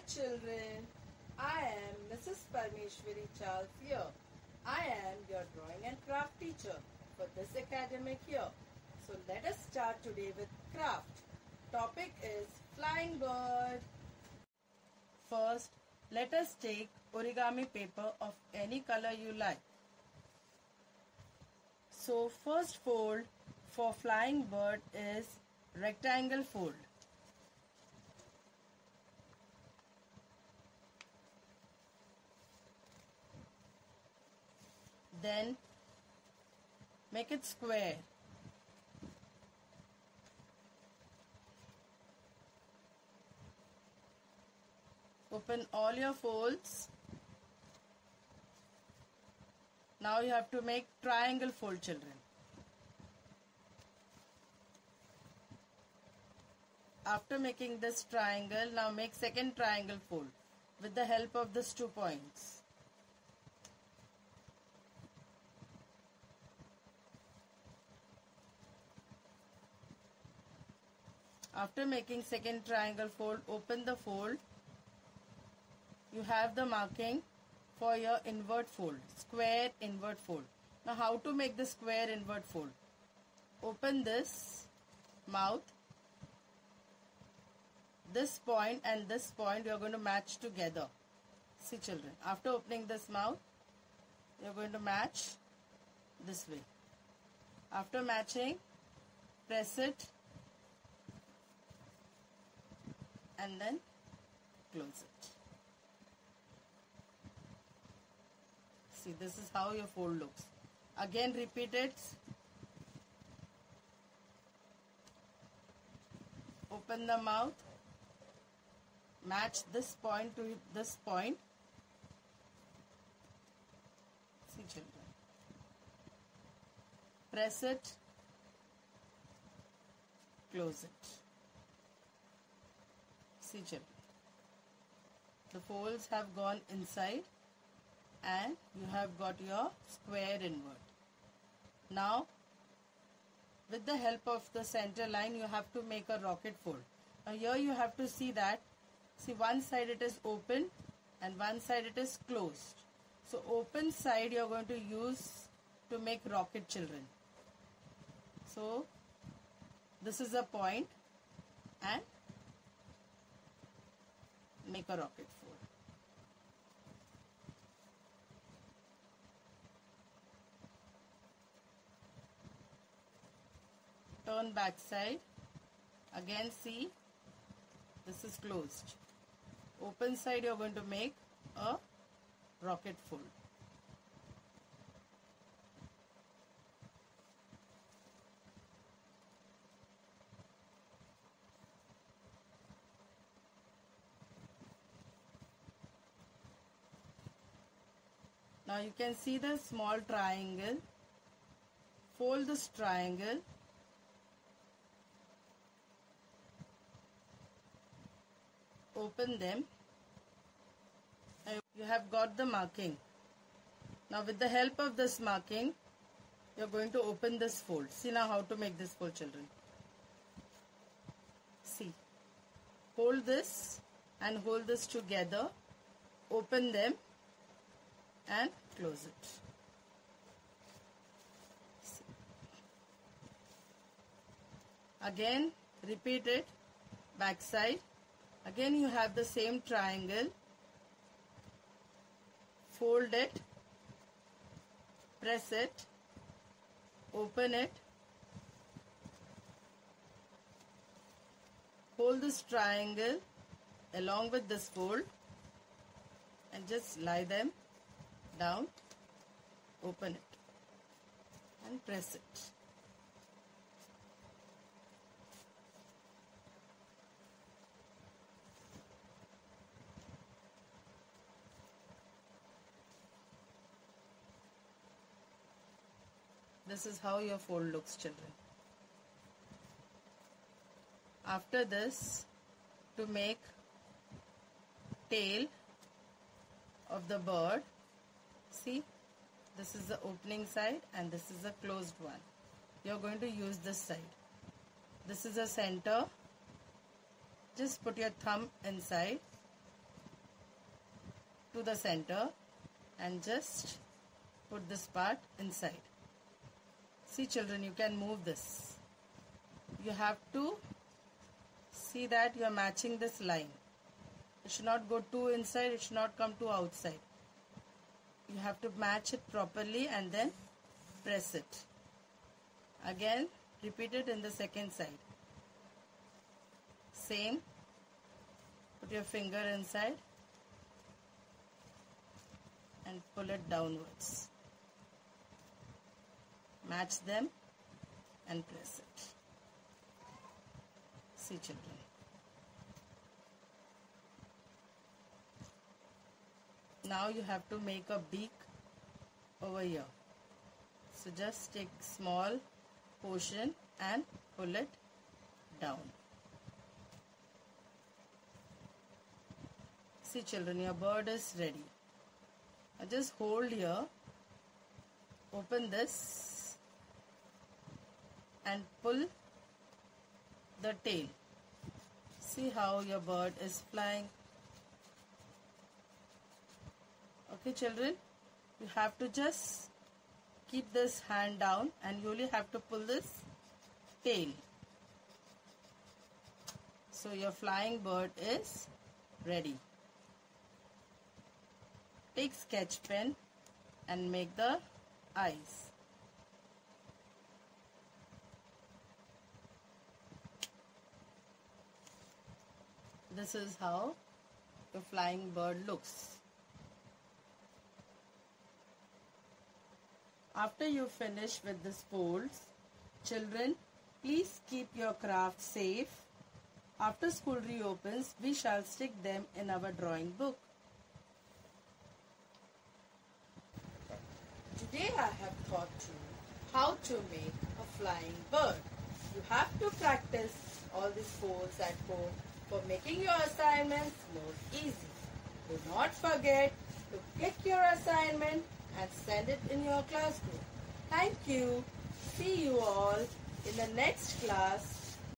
children, I am Mrs. Parmeshwari here. I am your drawing and craft teacher for this academic year. So let us start today with craft. Topic is flying bird. First, let us take origami paper of any color you like. So first fold for flying bird is rectangle fold. Then make it square. Open all your folds. Now you have to make triangle fold, children. After making this triangle, now make second triangle fold with the help of these 2 points. After making second triangle fold, open the fold. You have the marking for your invert fold, square invert fold. Now how to make the square invert fold? Open this mouth. This point and this point you are going to match together. See children, after opening this mouth, you are going to match this way. After matching, press it and then close it. See, this is how your fold looks. Again repeat it. Open the mouth. Match this point to this point. See children. Press it. Close it. See children. The folds have gone inside and you have got your square invert. Now with the help of the center line you have to make a rocket fold. Now here you have to see that, see one side it is open and one side it is closed. So open side you are going to use to make rocket, children. So this is a point and make a rocket fold. Turn back side. Again see, this is closed. Open side you are going to make a rocket fold. Now you can see the small triangle. Fold this triangle. Open them. You have got the marking. Now with the help of this marking, you are going to open this fold. See now how to make this fold, children. See. Hold this and hold this together. Open them and close it. See. Again repeat it, back side. Again you have the same triangle. Fold it, press it, open it, hold this triangle along with this fold and just lie them down, open it and press it. This is how your fold looks, children. After this, to make tail of the bird, see, this is the opening side and this is the closed one. You are going to use this side. This is the center. Just put your thumb inside to the center and just put this part inside. See children, you can move this. You have to see that you are matching this line. It should not go too inside, it should not come too outside. You have to match it properly and then press it. Again, repeat it in the second side. Same. Put your finger inside and pull it downwards. Match them and press it. See children. Now you have to make a beak over here. So just take small portion and pull it down. See children, your bird is ready. Now just hold here, open this and pull the tail. See how your bird is flying. Okay children, you have to just keep this hand down and you only have to pull this tail. So your flying bird is ready. Take sketch pen and make the eyes. This is how the flying bird looks. After you finish with these folds, children, please keep your craft safe. After school reopens, we shall stick them in our drawing book. Today I have taught you how to make a flying bird. You have to practice all these folds at home for making your assignments more easy. Do not forget to click your assignment and send it in your classroom. Thank you. See you all in the next class.